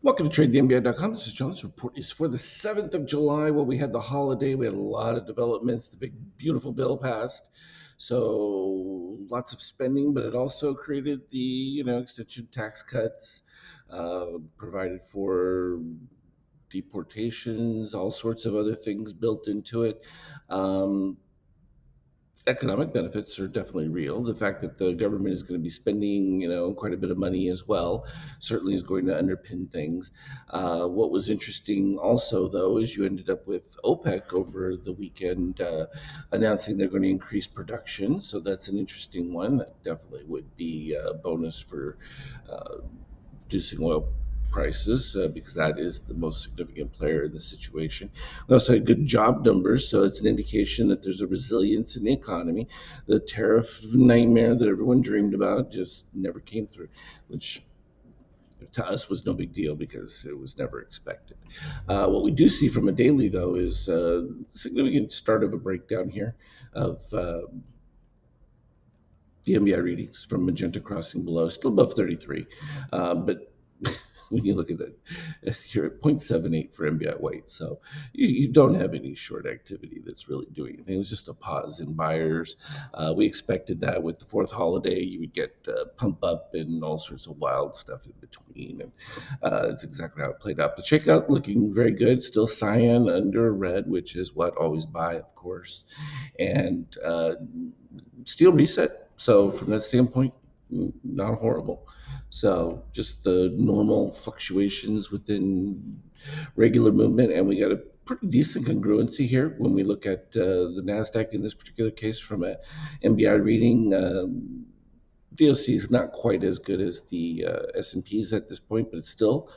Welcome to TradeTheMBA.com. This is John. This report is for the 7th of July. Well, we had the holiday. We had a lot of developments. The big, beautiful bill passed. So lots of spending, but it also created the, extension tax cuts, provided for deportations, all sorts of other things built into it. Um, Economic benefits are definitely real. The fact that the government is going to be spending, quite a bit of money as well, certainly is going to underpin things. What was interesting also, though, is you ended up with OPEC over the weekend announcing they're going to increase production. So that's an interesting one. That definitely would be a bonus for uh, reducing oil prices because that is the most significant player in the situation. We also had good job numbers, so it's an indication that there's a resilience in the economy. The tariff nightmare that everyone dreamed about just never came through, which to us was no big deal because it was never expected. What we do see from a daily, though, is a significant start of a breakdown here of the MBI readings from Magenta crossing below, still above 33. But when you look at that, you're at 0.78 for MBI white. So you don't have any short activity that's really doing anything. It was just a pause in buyers. We expected that with the fourth holiday, you would get pump up and all sorts of wild stuff in between. And it's exactly how it played out. The checkout looking very good. Still cyan under red, which is what always buy, of course. And steel reset. So from that standpoint, not horrible. So just the normal fluctuations within regular movement, and we got a pretty decent congruency here when we look at the Nasdaq in this particular case from a MBI reading. DOC is not quite as good as the S&Ps at this point, but it's still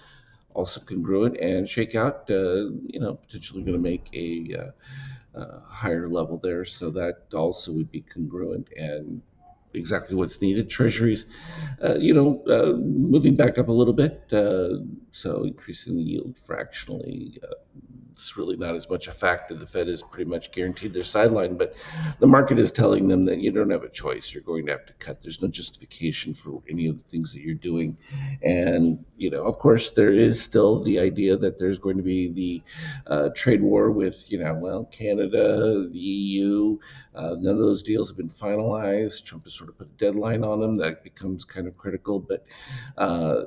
also congruent and shakeout. Potentially going to make a higher level there, so that also would be congruent and exactly what's needed. Treasuries, moving back up a little bit, so increasing the yield fractionally. It's really not as much a factor. The Fed is pretty much guaranteed their sideline, but the market is telling them that you don't have a choice. You're going to have to cut. There's no justification for any of the things that you're doing. And, of course, there is still the idea that there's going to be the trade war with, Canada, the EU. None of those deals have been finalized. Trump has sort of put a deadline on them. That becomes kind of critical. But uh,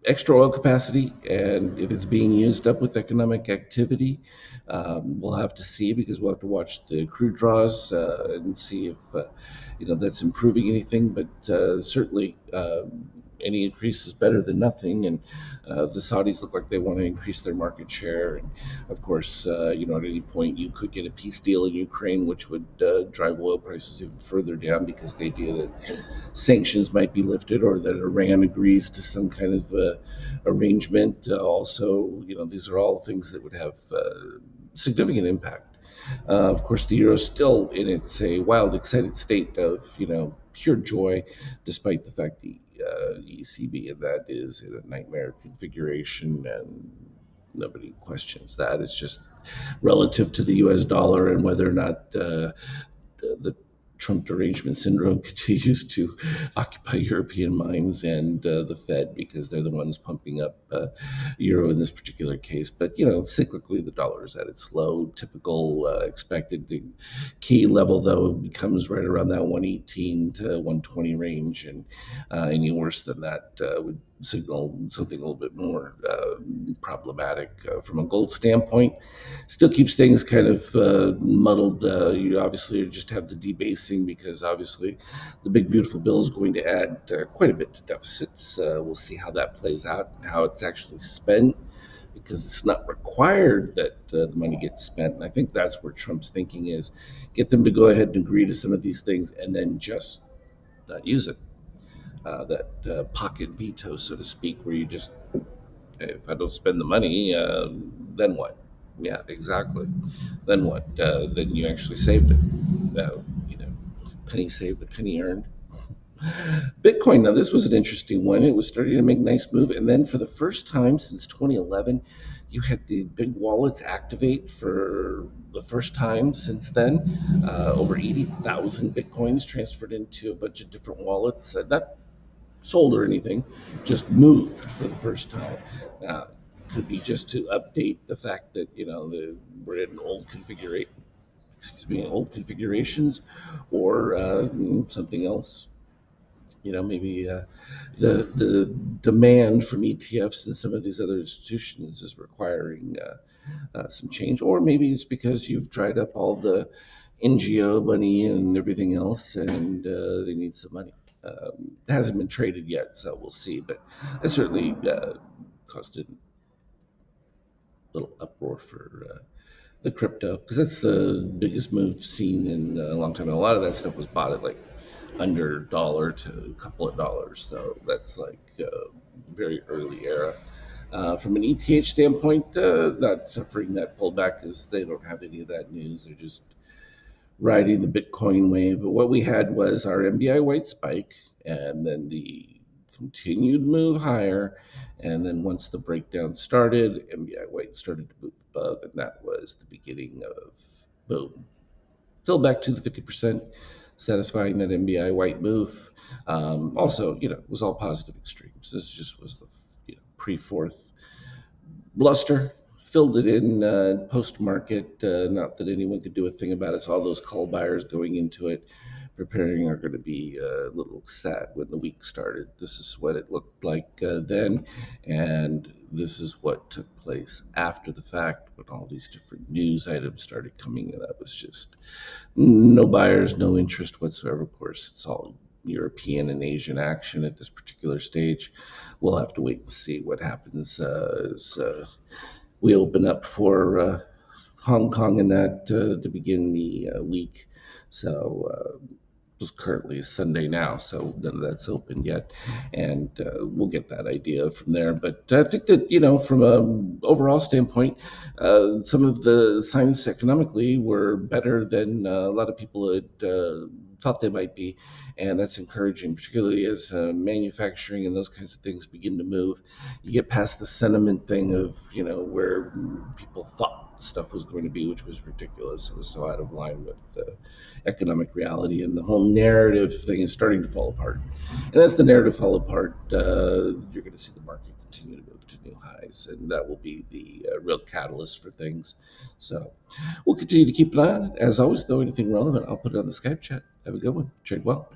extra oil capacity, and if it's being used up with economic activity, we'll have to see because we'll have to watch the crude draws and see if that's improving anything. But certainly, any increase is better than nothing. And the Saudis look like they want to increase their market share. And of course, at any point you could get a peace deal in Ukraine, which would drive oil prices even further down because the idea that sanctions might be lifted or that Iran agrees to some kind of arrangement. Also, these are all things that would have significant impact. Of course, the euro is still in its a wild, excited state of pure joy, despite the fact the ECB and that is in a nightmare configuration, and nobody questions that. It's just relative to the U.S. dollar and whether or not the Trump derangement syndrome continues to occupy European minds and the Fed because they're the ones pumping up euro in this particular case. But cyclically, the dollar is at its low, typical expected. The key level though becomes right around that 118 to 120 range, and any worse than that would signal something a little bit more problematic from a gold standpoint. Still keeps things kind of muddled. You obviously just have the debasing because obviously the big beautiful bill is going to add quite a bit to deficits. We'll see how that plays out and how it's actually spent because it's not required that the money gets spent. And I think that's where Trump's thinking is get them to go ahead and agree to some of these things and then just not use it. That pocket veto, so to speak, where you just, hey, if I don't spend the money, then what? Yeah, exactly. Then what? Then you actually saved it. You know, penny saved, a penny earned. Bitcoin. Now, this was an interesting one. It was starting to make a nice move, and then for the first time since 2011, you had the big wallets activate for the first time since then. Over 80,000 bitcoins transferred into a bunch of different wallets. Not sold or anything, just moved for the first time. Uh, could be just to update the fact that we're in old configurations, or something else. Maybe the demand from ETFs and some of these other institutions is requiring some change, or maybe it's because you've dried up all the NGO money and everything else, and they need some money. It hasn't been traded yet, so we'll see. But it certainly caused a little uproar for the crypto, because that's the biggest move seen in a long time. And a lot of that stuff was bought at like under dollar to a couple of dollars, so that's like very early era. From an ETH standpoint, not suffering that pullback because they don't have any of that news. They're just riding the Bitcoin wave. But what we had was our MBI white spike, and then the continued move higher. And then once the breakdown started, MBI white started to move above, and that was the beginning of boom. Fell back to the 50%, satisfying that MBI white move. Also, it was all positive extremes. This just was the pre-fourth bluster, filled it in post market. Not that anyone could do a thing about it. So all those call buyers going into it, preparing, are going to be a little sad when the week started. This is what it looked like then, and this is what took place after the fact when all these different news items started coming. And that was just no buyers, no interest whatsoever. Of course, it's all European and Asian action at this particular stage. We'll have to wait and see what happens as we open up for Hong Kong and that to begin the week. So currently is Sunday now, so none of that's open yet, and we'll get that idea from there. But I think that from an overall standpoint, some of the signs economically were better than a lot of people had thought they might be, and that's encouraging, particularly as manufacturing and those kinds of things begin to move. You get past the sentiment thing of where people thought stuff was going to be, which was ridiculous. It was so out of line with economic reality, and the whole narrative thing is starting to fall apart. And as the narrative fall apart, you're going to see the market continue to move to new highs, and that will be the real catalyst for things. So we'll continue to keep an eye on it. As always, though, anything relevant, I'll put it on the Skype chat. Have a good one. Trade well.